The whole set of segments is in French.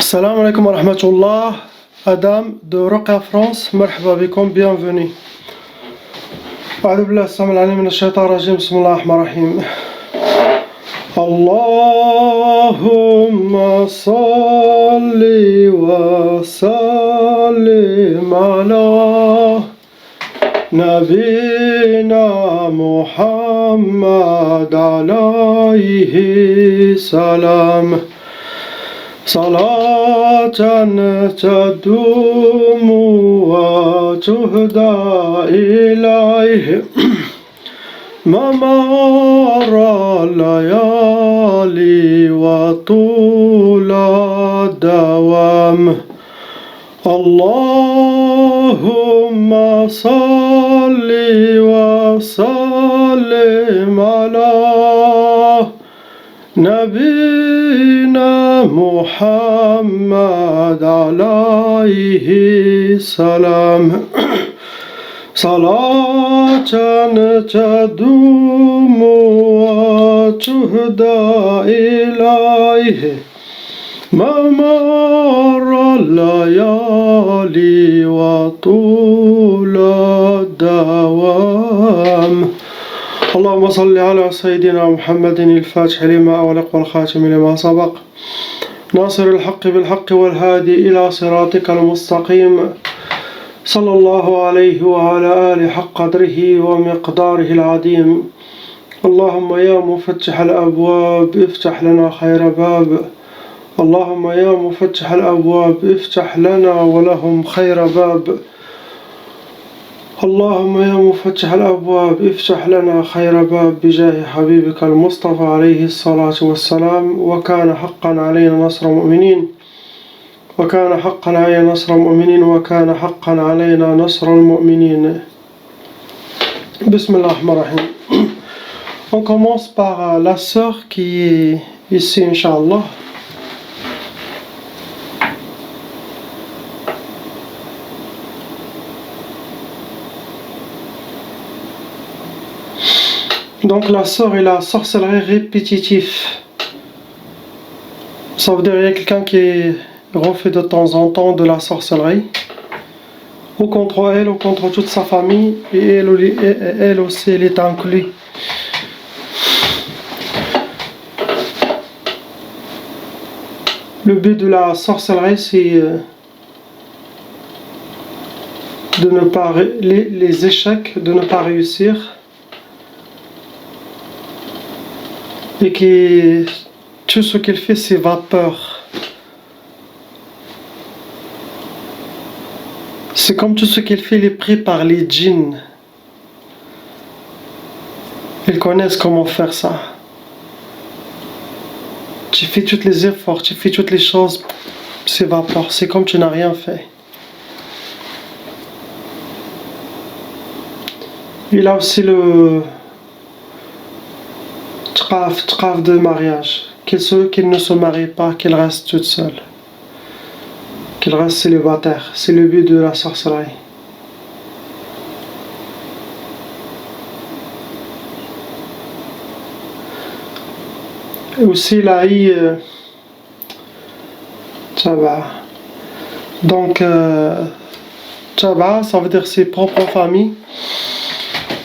Salam alaikum wa rahmatullah. Adam de Roca France, مرحبا بكم, bienvenue. أعوذ بالله السميع العليم من الشيطان الرجيم. بسم الله الرحمن الرحيم. اللهم صل وسلم على نبينا محمد عليه السلام صلاة تدوم وتهدى إليه ممر الليالي وطول الدوام. اللهم صل وسلم على نبينا محمد عليه السلام صلاة تدوم وتهدى إليه ممر الليالي وطول الدوام. اللهم صل على سيدنا محمد الفاتح لما أغلق والخاتم لما سبق ناصر الحق بالحق والهادي إلى صراطك المستقيم صلى الله عليه وعلى آله حق قدره ومقداره العظيم. اللهم يا مفتح الأبواب افتح لنا خير باب. اللهم يا مفتح الأبواب افتح لنا ولهم خير باب. اللهم يا مفتح الأبواب افتح لنا خير باب بجاه حبيبك المصطفى عليه الصلاة والسلام. وكان حقا علينا نصر المؤمنين وكان حقا علينا نصر المؤمنين وكان حقا علينا نصر المؤمنين. بسم الله الرحمن الرحيم. On commence par la sœur qui est ici, Inch'Allah. Donc la sœur et la sorcellerie répétitive. Ça veut dire qu'il y a quelqu'un qui refait de temps en temps de la sorcellerie. Ou contre elle, ou contre toute sa famille. Et elle aussi, elle est inclue. Le but de la sorcellerie, c'est de ne pas les échecs, de ne pas réussir. Et que tout ce qu'il fait, c'est vapeur. C'est comme tout ce qu'il fait, il est pris par les djinns. Ils connaissent comment faire ça. Tu fais tous les efforts, tu fais toutes les choses, c'est vapeur. C'est comme tu n'as rien fait. Il a aussi le trave de mariage, qu'il ne se marie pas, qu'il reste toute seule, qu'il reste célibataire. C'est le but de la sorcellerie. Et aussi la Tchaba. Donc Tchaba, ça veut dire ses propres familles.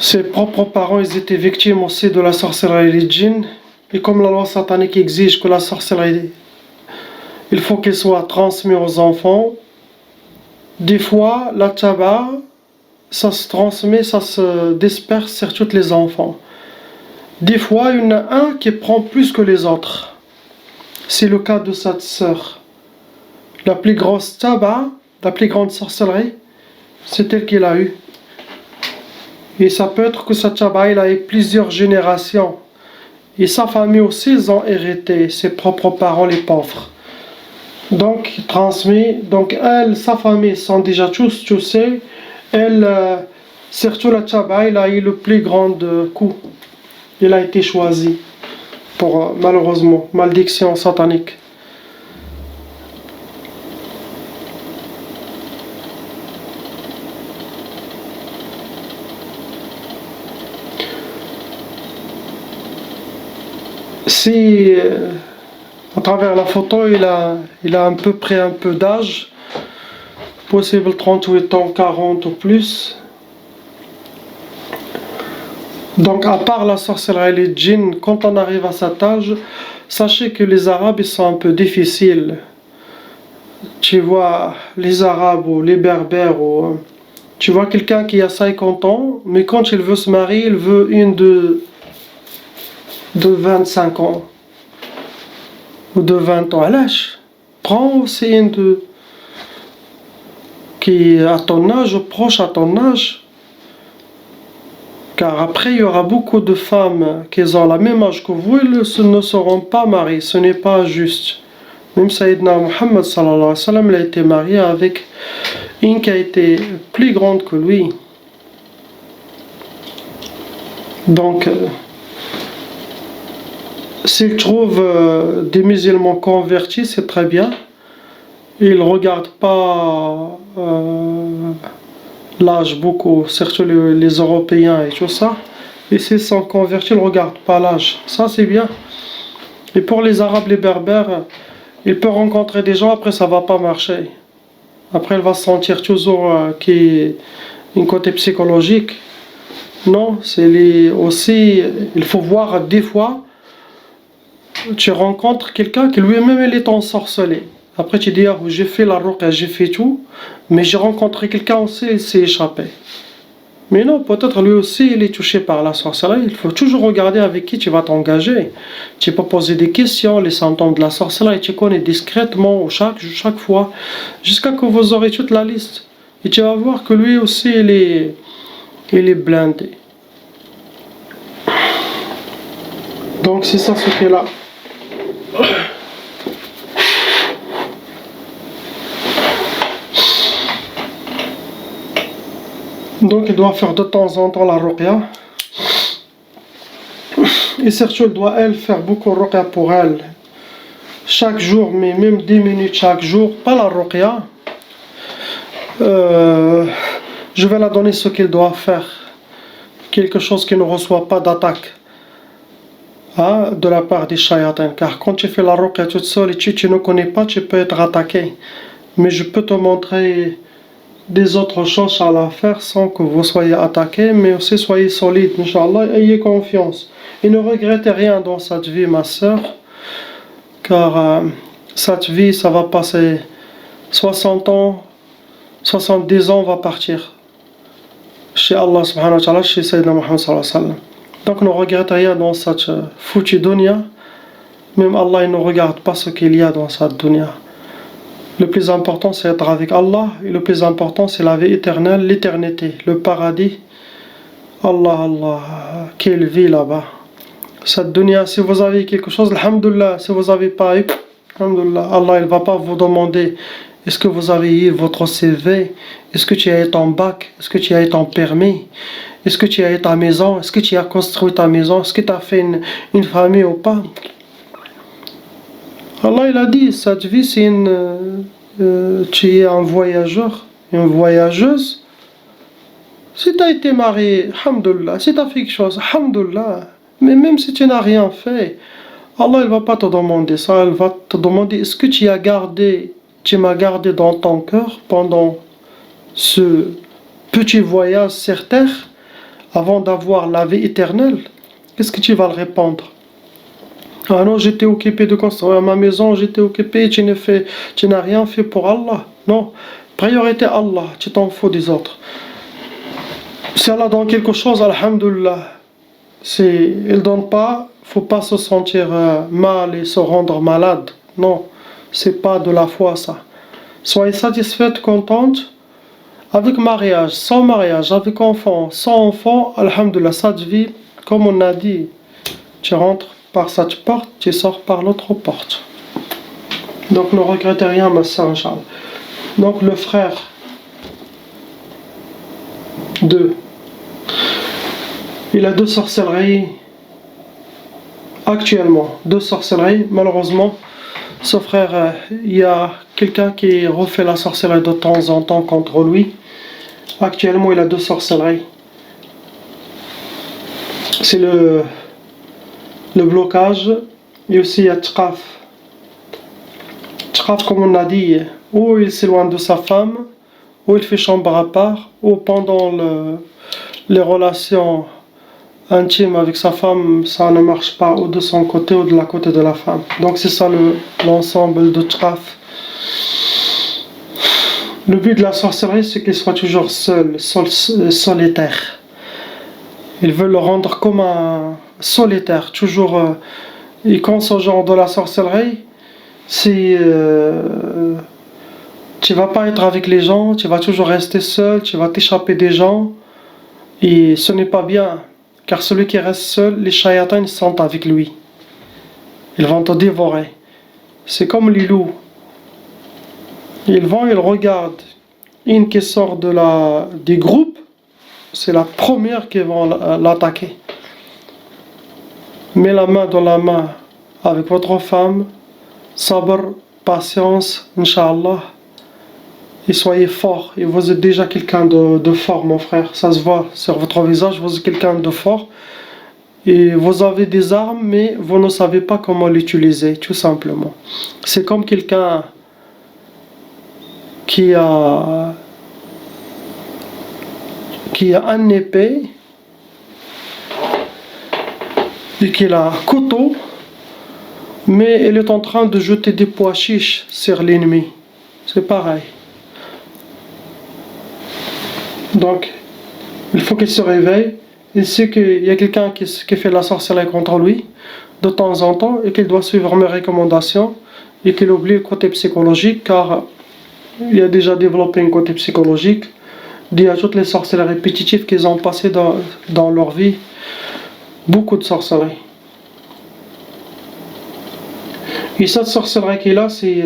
Ses propres parents, ils étaient victimes aussi de la sorcellerie des djinns. Et comme la loi satanique exige que la sorcellerie, il faut qu'elle soit transmise aux enfants, des fois, la tchaba, ça se transmet, ça se disperse sur tous les enfants. Des fois, il y en a un qui prend plus que les autres. C'est le cas de cette sœur. La plus grosse tchaba, la plus grande sorcellerie, c'est elle qui l'a eu. Et ça peut être que cette tchaba, il a eu plusieurs générations. Et sa famille aussi, ils ont hérité, ses propres parents, les pauvres. Donc, il transmet. Donc, elle, sa famille sont déjà tous, tu sais. Elle, surtout la tchaba, il a eu le plus grand coup. Il a été choisi pour, malheureusement, malédiction satanique. si À travers la photo, il a à peu près un peu d'âge, possible 38 ans, 40 ou plus. Donc à part la sorcellerie et les djinns, quand on arrive à cet âge, sachez que les Arabes ils sont un peu difficiles. Tu vois, les Arabes ou les Berbères, ou, tu vois quelqu'un qui a 50 ans, mais quand il veut se marier, il veut une de 25 ans ou de 20 ans. Allez, prends aussi une qui est à ton âge ou proche à ton âge. Car après, il y aura beaucoup de femmes qui ont la même âge que vous, ils ne seront pas mariées. Ce n'est pas juste. Même Sayyidina Muhammad sallallahu alayhi wa sallam, il a été marié avec une qui a été plus grande que lui. Donc, s'il trouve des musulmans convertis, c'est très bien. Ils ne regardent pas l'âge beaucoup, surtout les Européens et tout ça. Et s'ils sont convertis, ils ne regardent pas l'âge. Ça, c'est bien. Et pour les Arabes, les Berbères, il peut rencontrer des gens, après ça va pas marcher. Après, il va se sentir toujours qu'il y a un côté psychologique. Non, aussi, il faut voir des fois, tu rencontres quelqu'un qui lui-même il est ensorcelé. Après, tu dis, ah, j'ai fait la ruqya, j'ai fait tout, mais j'ai rencontré quelqu'un aussi, il s'est échappé. Mais non, peut-être lui aussi, il est touché par la sorcellerie. Il faut toujours regarder avec qui tu vas t'engager. Tu peux poser des questions, les symptômes de la sorcellerie, tu connais discrètement chaque fois, jusqu'à que vous aurez toute la liste. Et tu vas voir que lui aussi, il est blindé. Donc c'est ça ce qui est là. Donc il doit faire de temps en temps la ruqya. Et surtout, elle doit faire beaucoup de ruqya pour elle. Chaque jour, mais même 10 minutes chaque jour, pas la ruqya. Je vais la donner ce qu'elle doit faire. Quelque chose qui ne reçoit pas d'attaque de la part des shayatins. Car quand tu fais la ruqya toute seule et tu ne connais pas, tu peux être attaqué. Mais je peux te montrer des autres choses à la faire sans que vous soyez attaqué, mais aussi soyez solide, Inch'Allah, ayez confiance. Et ne regrettez rien dans cette vie, ma soeur, car cette vie, ça va passer 60 ans, 70 ans, on va partir. Chez Allah subhanahu wa ta'ala, chez Sayyidina Muhammad sallallahu alayhi wa sallam. Donc ne regrettez rien dans cette foutue dunya, même Allah il ne regarde pas ce qu'il y a dans cette dunya. Le plus important, c'est être avec Allah. Et le plus important, c'est la vie éternelle, l'éternité, le paradis. Allah, Allah, quelle vie là-bas. Cette dunya, si vous avez quelque chose, alhamdulillah. Si vous n'avez pas eu, alhamdulillah, Allah, il ne va pas vous demander est-ce que vous avez eu votre CV, est-ce que tu as eu ton bac, est-ce que tu as eu ton permis, est-ce que tu as eu ta maison, est-ce que tu as construit ta maison, est-ce que tu as fait une famille ou pas. Allah il a dit, cette vie c'est tu es un voyageur, une voyageuse. Si tu as été marié, alhamdoulilah, si tu as fait quelque chose, alhamdoulilah, mais même si tu n'as rien fait, Allah il va pas te demander ça, il va te demander est-ce que tu m'as gardé dans ton cœur pendant ce petit voyage sur terre avant d'avoir la vie éternelle. Qu'est-ce que tu vas le répondre? Ah non, j'étais occupé de construire ma maison, j'étais occupé, tu n'as rien fait pour Allah. Non, priorité Allah, tu t'en fous des autres. Si Allah donne quelque chose, alhamdulillah, il donne pas, faut pas se sentir mal et se rendre malade. Non, c'est pas de la foi ça. Soyez satisfaite, contente, avec mariage, sans mariage, avec enfant, sans enfant, alhamdulillah, cette vie, comme on a dit, tu rentres par cette porte, tu sors par l'autre porte. Donc ne regrettez rien, ma soeur, Inch'Allah. Donc le frère 2, il a 2 sorcelleries actuellement, 2 sorcelleries. Malheureusement, ce frère, il y a quelqu'un qui refait la sorcellerie de temps en temps contre lui. Actuellement, il a 2 sorcelleries. C'est le blocage et aussi il y a tqaf. witchcraft, comme on a dit, ou il s'éloigne de sa femme, ou il fait chambre à part, ou pendant les relations intimes avec sa femme, ça ne marche pas, ou de son côté ou de la côté de la femme. Donc c'est ça l'ensemble de witchcraft. Le but de la sorcellerie, c'est qu'il soit toujours solitaire. Il veut le rendre comme un solitaire, toujours. Et quand ce genre de la sorcellerie, si tu vas pas être avec les gens, tu vas toujours rester seul, tu vas t'échapper des gens, et ce n'est pas bien, car celui qui reste seul, les shayatans sont avec lui. Ils vont te dévorer. C'est comme les loups. Ils regardent une qui sort du groupe, c'est la première qui vont l'attaquer. Mets la main dans la main avec votre femme, sabr, patience, Inch'Allah, et soyez fort. Et vous êtes déjà quelqu'un de fort, mon frère. Ça se voit sur votre visage, vous êtes quelqu'un de fort. Et vous avez des armes, mais vous ne savez pas comment l'utiliser, tout simplement. C'est comme quelqu'un qui a un épée et qui a un couteau, mais il est en train de jeter des pois chiches sur l'ennemi. C'est pareil. Donc, il faut qu'il se réveille. Il sait qu'il y a quelqu'un qui fait la sorcellerie contre lui de temps en temps et qu'il doit suivre mes recommandations et qu'il oublie le côté psychologique, car il a déjà développé un côté psychologique dû à toutes les sorcelleries répétitives qu'ils ont passées dans leur vie. Beaucoup de sorcellerie. Et cette sorcellerie qu'il a, c'est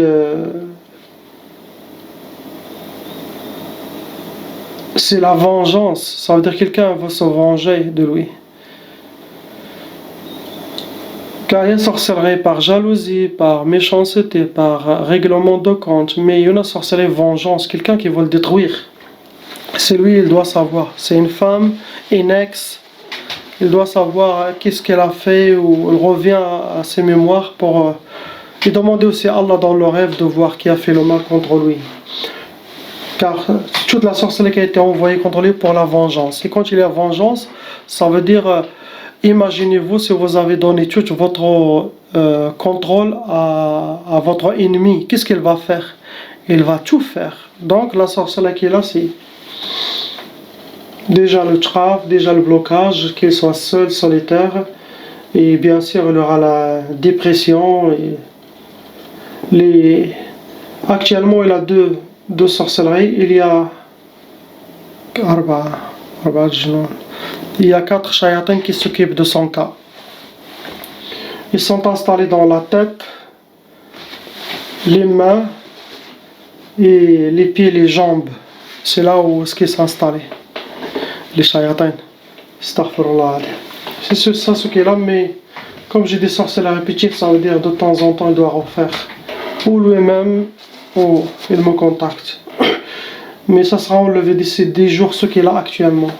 la vengeance. Ça veut dire que quelqu'un veut se venger de lui. Car il y a une sorcellerie par jalousie, par méchanceté, par règlement de compte, mais il y a une sorcellerie vengeance, quelqu'un qui veut le détruire. C'est lui, il doit savoir. C'est une femme, une ex. Il doit savoir qu'est-ce qu'elle a fait, ou il revient à ses mémoires pour et demander aussi à Allah dans le rêve de voir qui a fait le mal contre lui. Car toute la sorcellerie qui a été envoyée contre lui pour la vengeance. Et quand il y a vengeance, ça veut dire, imaginez-vous si vous avez donné tout votre contrôle à votre ennemi. Qu'est-ce qu'il va faire? Il va tout faire. Donc la sorcellerie qui est là, c'est déjà le trap, déjà le blocage, qu'il soit seul, solitaire. Et bien sûr, il aura la dépression. Actuellement, il a deux sorcelleries. Il y a 4 shayatans qui s'occupent de son cas. Ils sont installés dans la tête, les mains et les pieds, les jambes. C'est là où ce qui s'est installé. Les shayatans. Astaghfirullah. C'est ça ce qui est là, mais comme j'ai des sorcelleries répétitives, ça veut dire de temps en temps il doit refaire. Ou lui-même, ou il me contacte. Mais ça sera enlevé d'ici 10 jours ce qu'il a actuellement.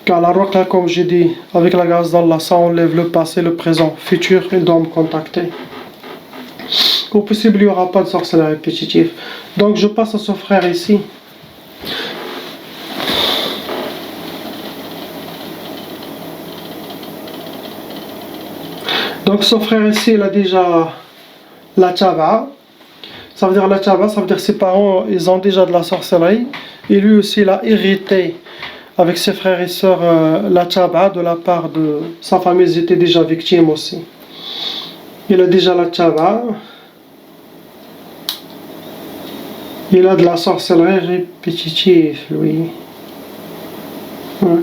Car la ruqya, comme j'ai dit, avec la grâce d'Allah, ça enlève le passé, le présent, futur, il doit me contacter. Au possible, il n'y aura pas de sorcellerie répétitive. Donc je passe à ce frère ici. Donc ce frère ici, il a déjà la tchaba. Ça veut dire la tchaba, ça veut dire ses parents, ils ont déjà de la sorcellerie. Et lui aussi, il a hérité avec ses frères et sœurs la tchaba de la part de sa famille. Ils étaient déjà victimes aussi. Il a déjà la tchaba. Il a de la sorcellerie répétitive, lui. Ouais.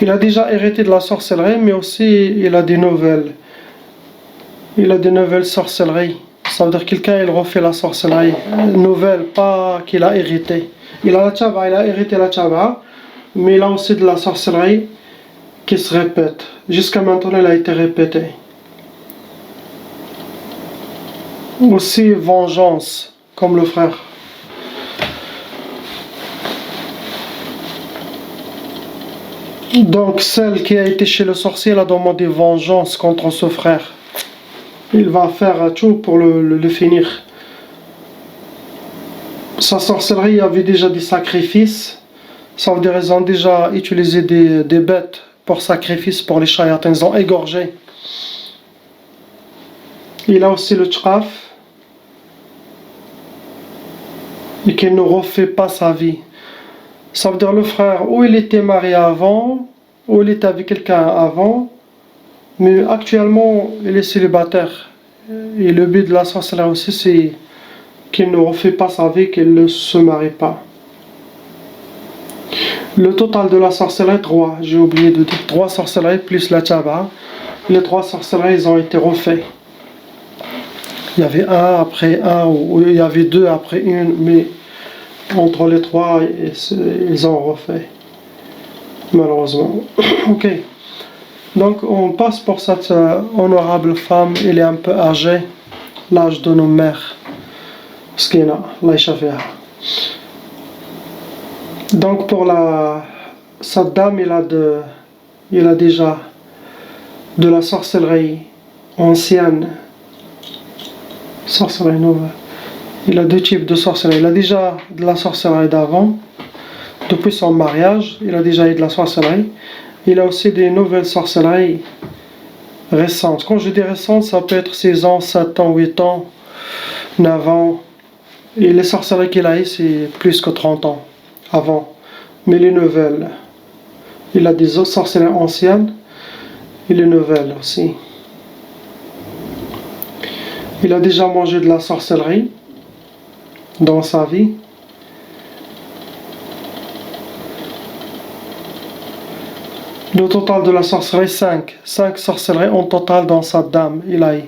Il a déjà hérité de la sorcellerie, mais aussi il a des nouvelles. Il a des nouvelles sorcelleries. Ça veut dire quelqu'un il refait la sorcellerie. Nouvelle, pas qu'il a hérité. Il a la tchaba, il a hérité la tchaba, mais il a aussi de la sorcellerie qui se répète. Jusqu'à maintenant, elle a été répétée. Aussi vengeance, comme le frère. Donc celle qui a été chez le sorcier, elle a demandé vengeance contre ce frère. Il va faire tout pour le finir. Sa sorcellerie, il y avait déjà des sacrifices. Ça veut dire qu'ils ont déjà utilisé des bêtes pour sacrifice pour les shayatins. Ils ont égorgé. Il a aussi le tchaf. Et qu'il ne refait pas sa vie. Ça veut dire le frère, ou il était marié avant, ou il était avec quelqu'un avant, mais actuellement il est célibataire. Et le but de la sorcellerie aussi, c'est qu'il ne refait pas sa vie, qu'il ne se marie pas. Le total de la sorcellerie, 3. J'ai oublié de dire 3 sorcelleries plus la tchaba. Les 3 sorcelleries, ils ont été refaits. Il y avait un après un, ou il y avait 2 après une, mais entre les 3, ils ont refait. Malheureusement. Ok. Donc on passe pour cette honorable femme. Elle est un peu âgée. L'âge de nos mères. Skina, Allah. Donc pour cette dame, il a déjà de la sorcellerie ancienne. Sorcellerie nouvelle. Il a 2 types de sorcellerie. Il a déjà de la sorcellerie d'avant. Depuis son mariage, il a déjà eu de la sorcellerie. Il a aussi des nouvelles sorcelleries récentes. Quand je dis récentes, ça peut être 6 ans, 7 ans, 8 ans, 9 ans. Et les sorcelleries qu'il a eues, c'est plus que 30 ans avant. Mais les nouvelles, il a des sorcelleries anciennes et les nouvelles aussi. Il a déjà mangé de la sorcellerie dans sa vie. Le total de la sorcellerie, 5. 5 sorcelleries en total dans sa dame, il a eu.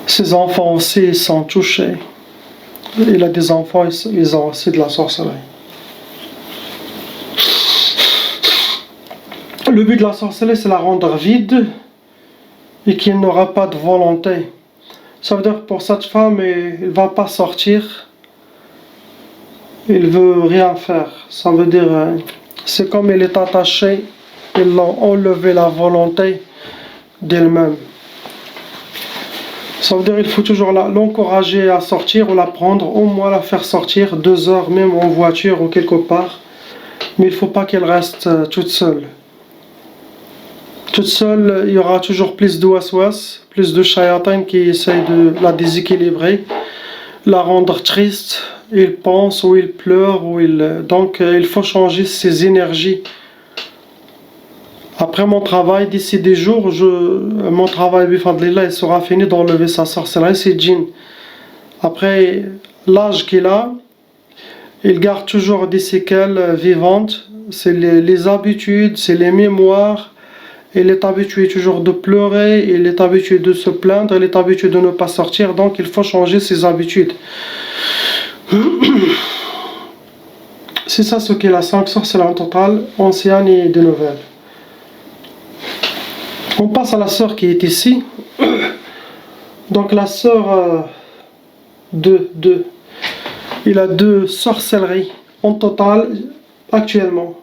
Ses enfants aussi sont touchés. Il a des enfants, ils ont aussi de la sorcellerie. Le but de la sorcellerie, c'est la rendre vide et qu'il n'aura pas de volonté. Ça veut dire que pour cette femme, elle ne va pas sortir. Il veut rien faire. Ça veut dire, c'est comme elle est attachée, ils l'ont enlevé la volonté d'elle-même. Ça veut dire qu'il faut toujours l'encourager à sortir ou la prendre, au moins la faire sortir 2 heures, même en voiture ou quelque part. Mais il ne faut pas qu'elle reste toute seule. Toute seule, il y aura toujours plus de waswas, plus de shayatins qui essayent de la déséquilibrer, la rendre triste. Il pense ou il pleure, donc il faut changer ses énergies. Après mon travail, d'ici des jours, mon travail, il sera fini d'enlever sa sorcellerie, c'est djinn. Après l'âge qu'il a, il garde toujours des séquelles vivantes. C'est les habitudes, c'est les mémoires. Il est habitué toujours de pleurer, il est habitué de se plaindre, il est habitué de ne pas sortir, donc il faut changer ses habitudes. C'est ça ce qu'est la 5 sorcelleries en total, ancienne et de nouvelles. On passe à la sœur qui est ici. Donc la sœur 2. Il a 2 sorcelleries en total actuellement.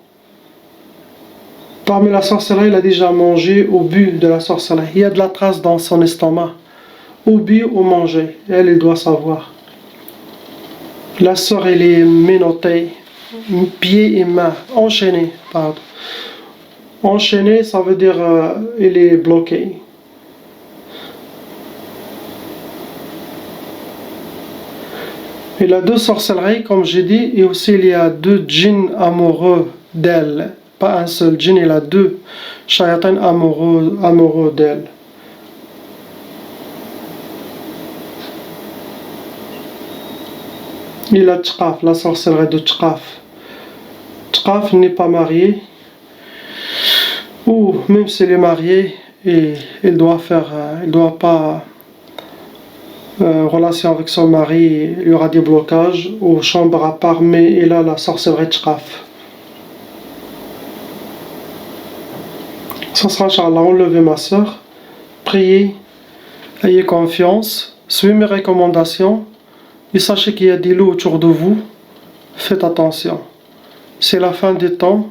Parmi la sorcellerie, il a déjà mangé au but de la sorcellerie. Il y a de la trace dans son estomac. Au but ou manger. Elle doit savoir. La sœur, elle est menottée. Pieds et mains. Enchaînée, pardon. Enchaînée, ça veut dire elle est bloquée. Il a 2 sorcelleries, comme j'ai dit, et aussi il y a 2 djinns amoureux d'elle. Pas un seul djinn, il a 2 shayatins amoureux d'elle. Il a Tchaf, la sorcellerie de Tchaf. Tchaf n'est pas marié, ou même s'il est marié, et il doit pas relation avec son mari, il y aura des blocages, ou chambre à part, mais il a la sorcellerie de Tchaf. Ça sera, Inch'Allah, enlevez ma soeur, priez, ayez confiance, suivez mes recommandations, et sachez qu'il y a des loups autour de vous, faites attention. C'est la fin des temps,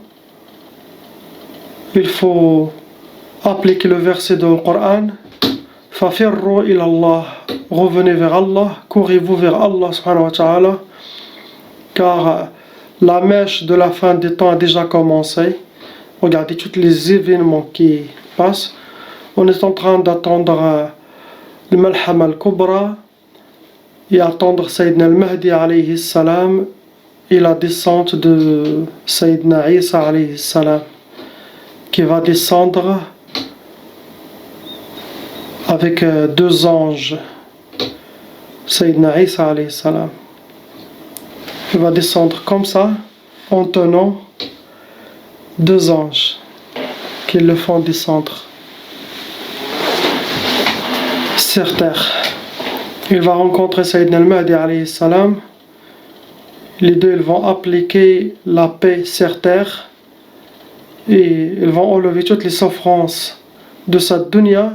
il faut appliquez le verset du Coran. Fafirru ila Allah, revenez vers Allah, courez-vous vers Allah subhanahu wa ta'ala, car la mèche de la fin des temps a déjà commencé. Regardez tous les événements qui passent. On est en train d'attendre le Malham al-Kubra et attendre Sayyidina al-Mahdi alayhi salam et la descente de Sayyidina Isa alayhi salam qui va descendre avec deux anges. Sayyidina Isa alayhi salam, il va descendre comme ça en tenant deux anges qui le font descendre sur terre. Il va rencontrer Sayyidina al-Mahdi alayhi salam. Les deux ils vont appliquer la paix sur terre et ils vont enlever toutes les souffrances de cette dunya.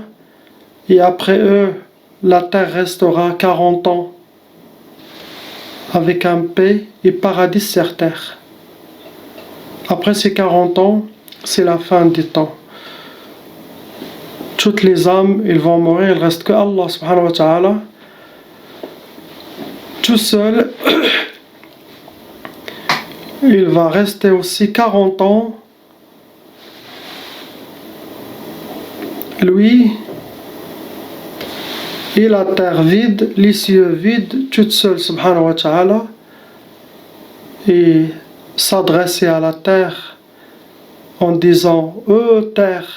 Et après eux, la terre restera 40 ans avec un paix et paradis sur terre. Après ces 40 ans, c'est la fin des temps. Toutes les âmes, ils vont mourir, il ne reste que Allah subhanahu wa ta'ala. Tout seul, il va rester aussi 40 ans. Lui, et la terre vide, les cieux vides, toute seule, subhanahu wa ta'ala, et s'adresser à la terre en disant: ô terre,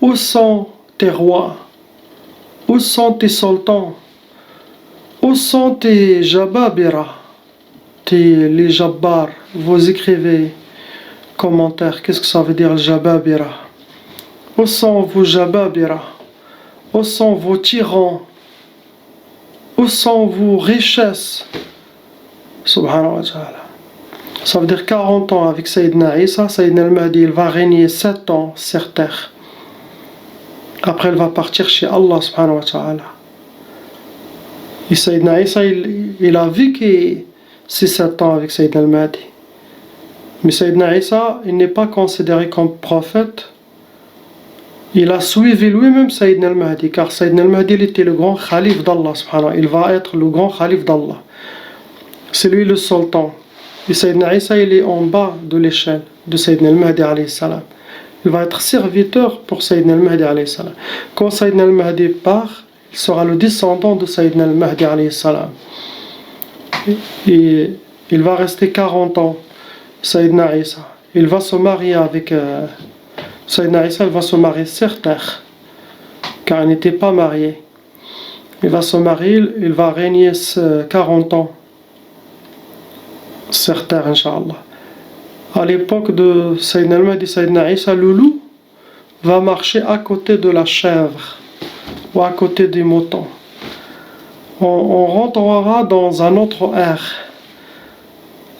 où sont tes rois? Où sont tes sultans? Où sont tes jababira? Les jabbar, vous écrivez commentaire, qu'est-ce que ça veut dire le jababira? Où sont vos jababira? Où sont vos tyrans? Où sont vos richesses? Subhanahu wa ta'ala. Ça veut dire 40 ans avec Sayyidina Isa. Sayyidina al-Mahdi, il va régner 7 ans sur terre. Après, il va partir chez Allah subhanahu wa ta'ala. Et Sayyidina Isa, il a vécu ces 7 ans avec Sayyidina al-Mahdi. Mais Sayyidina Isa, il n'est pas considéré comme prophète. Il a suivi lui-même Sayyidina al-Mahdi, car Sayyidina al-Mahdi il était le grand khalif d'Allah subhanahu. Il va être le grand khalif d'Allah. C'est lui le sultan. Et Sayyidina Isa il est en bas de l'échelle de Sayyidina al-Mahdi alayhi salam. Il va être serviteur pour Sayyidina al-Mahdi alayhi salam. Quand Sayyidina al-Mahdi part, il sera le descendant de Sayyidina al-Mahdi alayhi salam. Et il va rester 40 ans, Sayyidina Isa. Il va se marier avec Sayyidina Isa, il va se marier sur terre, car il n'était pas marié. Il va se marier, il va régner 40 ans sur terre, Inch'Allah. À l'époque de Sayyidina al-Mahdi, Sayyidina Isa, le loup va marcher à côté de la chèvre ou à côté des moutons. On rentrera dans un autre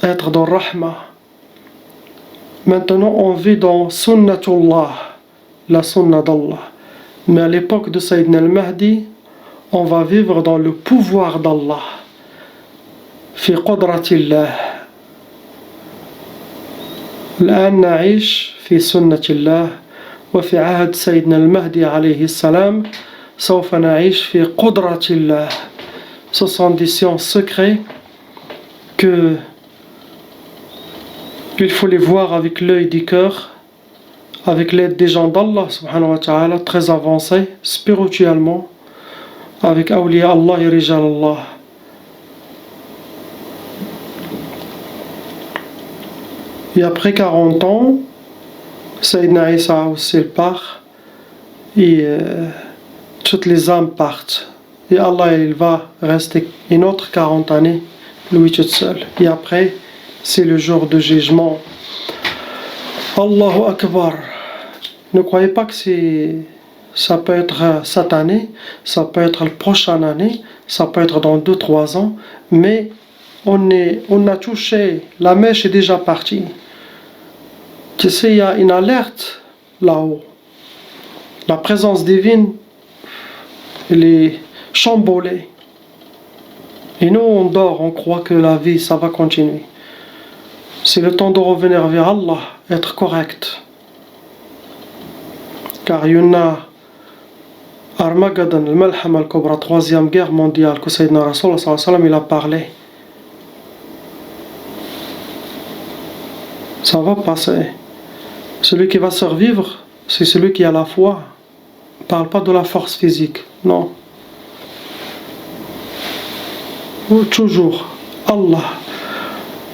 être dans Rahma. Maintenant, on vit dans Sunnatullah, la Sunna d'Allah. Mais à l'époque de Sayyidina al-Mahdi, on va vivre dans le pouvoir d'Allah. Fi qudratillah. الآن نعيش في سنة الله وفي عهد سيدنا المهدي عليه السلام سوف نعيش في قدرة الله. Ce sont des sciences secrets que il faut les voir avec l'œil du cœur, avec l'aide des gens d'Allah subhanahu wa ta'ala, très avancés spirituellement, avec awliya Allah et rijal Allah. Et après 40 ans, Sayyidina Isa aussi part et toutes les âmes partent. Et Allah il va rester une autre 40 années, lui tout seul. Et après, c'est le jour de jugement. Allahu Akbar. Ne croyez pas que ça peut être cette année, ça peut être la prochaine année, ça peut être dans 2-3 ans, mais on a touché, la mèche est déjà partie. Tu sais, il y a une alerte là-haut. La présence divine, elle est chamboulée. Et nous, on dort, on croit que la vie, ça va continuer. C'est le temps de revenir vers Allah, être correct. Car il y en a Armageddon, le Malham al-Kubra, troisième guerre mondiale, que Sayyidina Rasulullah sallallahu alayhi wa sallam, il a parlé. Ça va passer. Celui qui va survivre, c'est celui qui a la foi. Ne parle pas de la force physique, non. Toujours, Allah,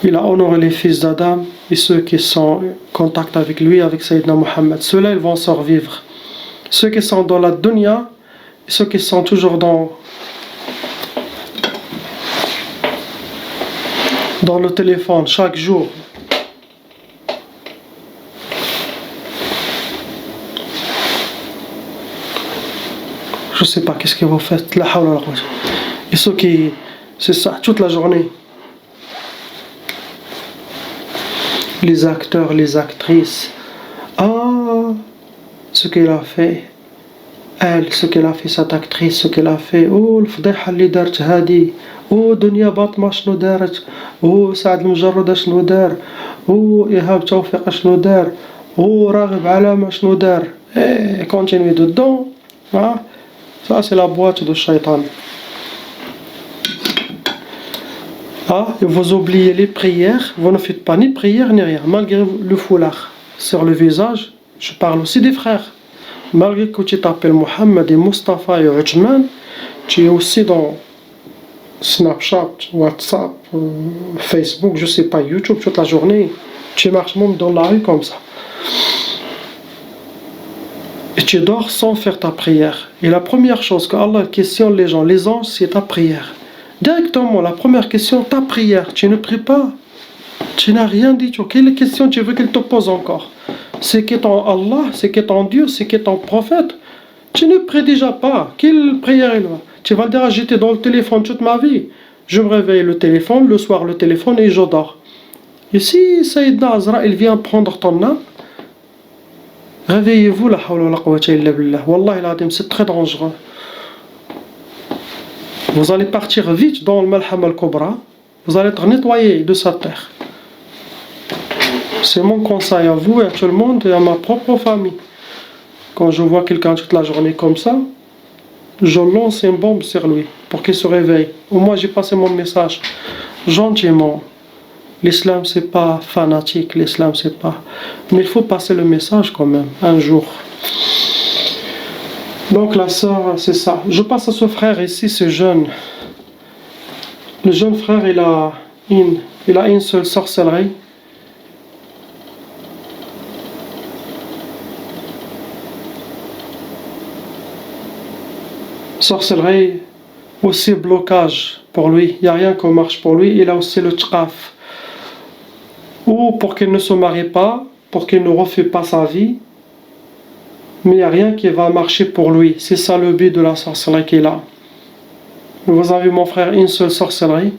il a honoré les fils d'Adam et ceux qui sont en contact avec lui, avec Sayyidina Muhammad. Ceux-là, ils vont survivre. Ceux qui sont dans la dunya, et ceux qui sont toujours dans le téléphone, chaque jour. Je sais pas qu'est-ce que vous faites. La hawla wa la quwwata. Et ceux qui... C'est ça, toute la journée. Les acteurs, les actrices. Ah, ce qu'elle a fait. Elle, ce qu'elle a fait, cette actrice, ce qu'elle a fait. Oh, الفضيحة اللي دارت هادي. Oh, دنيا باطمة شنو دارت. Oh, سعد المجرد شنو دار. Oh, إيهاب توفيق شنو دار. Oh, راغب علامة شنو دار. Eh, continuez dedans. Ah, ça c'est la boîte de Shaitan. Ah, et vous oubliez les prières, vous ne faites pas ni prière ni rien, malgré le foulard sur le visage. Je parle aussi des frères. Malgré que tu t'appelles Mohamed et Mustafa et Ujman, tu es aussi dans Snapchat, WhatsApp, Facebook, je sais pas, YouTube toute la journée. Tu marches même dans la rue comme ça. Et tu dors sans faire ta prière. Et la première chose que Allah questionne les gens, les anges, c'est ta prière. Directement, la première question, ta prière. Tu ne pries pas. Tu n'as rien dit. Quelle question tu veux qu'il te pose encore? C'est qui ton Allah? C'est qui ton Dieu? C'est qui ton prophète? Tu ne pries déjà pas. Quelle prière il va? Tu vas dire, j'étais dans le téléphone toute ma vie. Je me réveille le téléphone, le soir le téléphone et je dors. Et si Sayyidina Azra, il vient prendre ton âme, réveillez-vous, la hawla wa la quwwata illa billah. Wallahi l'adim, c'est très dangereux. Vous allez partir vite dans le Malham al-Kubra. Vous allez être nettoyé de sa terre. C'est mon conseil à vous et à tout le monde et à ma propre famille. Quand je vois quelqu'un toute la journée comme ça, je lance une bombe sur lui pour qu'il se réveille. Au moins j'ai passé mon message gentiment. L'islam c'est pas fanatique, l'islam c'est pas... Mais il faut passer le message quand même, un jour. Donc la sœur, c'est ça. Je passe à ce frère ici, ce jeune. Le jeune frère, il a une seule sorcellerie. Sorcellerie, aussi blocage pour lui. Il n'y a rien qui marche pour lui. Il a aussi le tchaf. Ou pour qu'il ne se marie pas, pour qu'il ne refait pas sa vie. Mais il n'y a rien qui va marcher pour lui. C'est ça le but de la sorcellerie qu'il a. Vous avez mon frère une seule sorcellerie.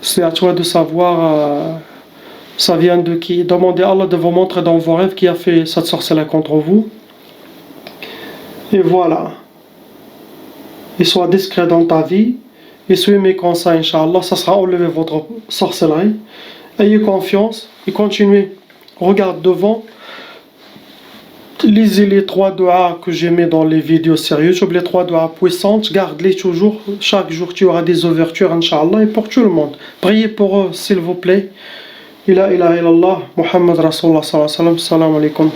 C'est à toi de savoir ça vient de qui. Demandez à Allah de vous montrer dans vos rêves qui a fait cette sorcellerie contre vous. Et voilà. Et sois discret dans ta vie. Et suivez mes conseils, Inch'Allah. Ça sera enlever votre sorcellerie. Ayez confiance et continuez. Regarde devant. Lisez les 3 doigts que j'ai mis dans les vidéos sérieuses, les 3 doigts puissantes, garde-les toujours. Chaque jour, tu auras des ouvertures, Inch'Allah, et pour tout le monde. Priez pour eux, s'il vous plaît. Ila ilaha illallah, Muhammad Rasulullah sallallahu alayhi wa sallam, salam alaikum.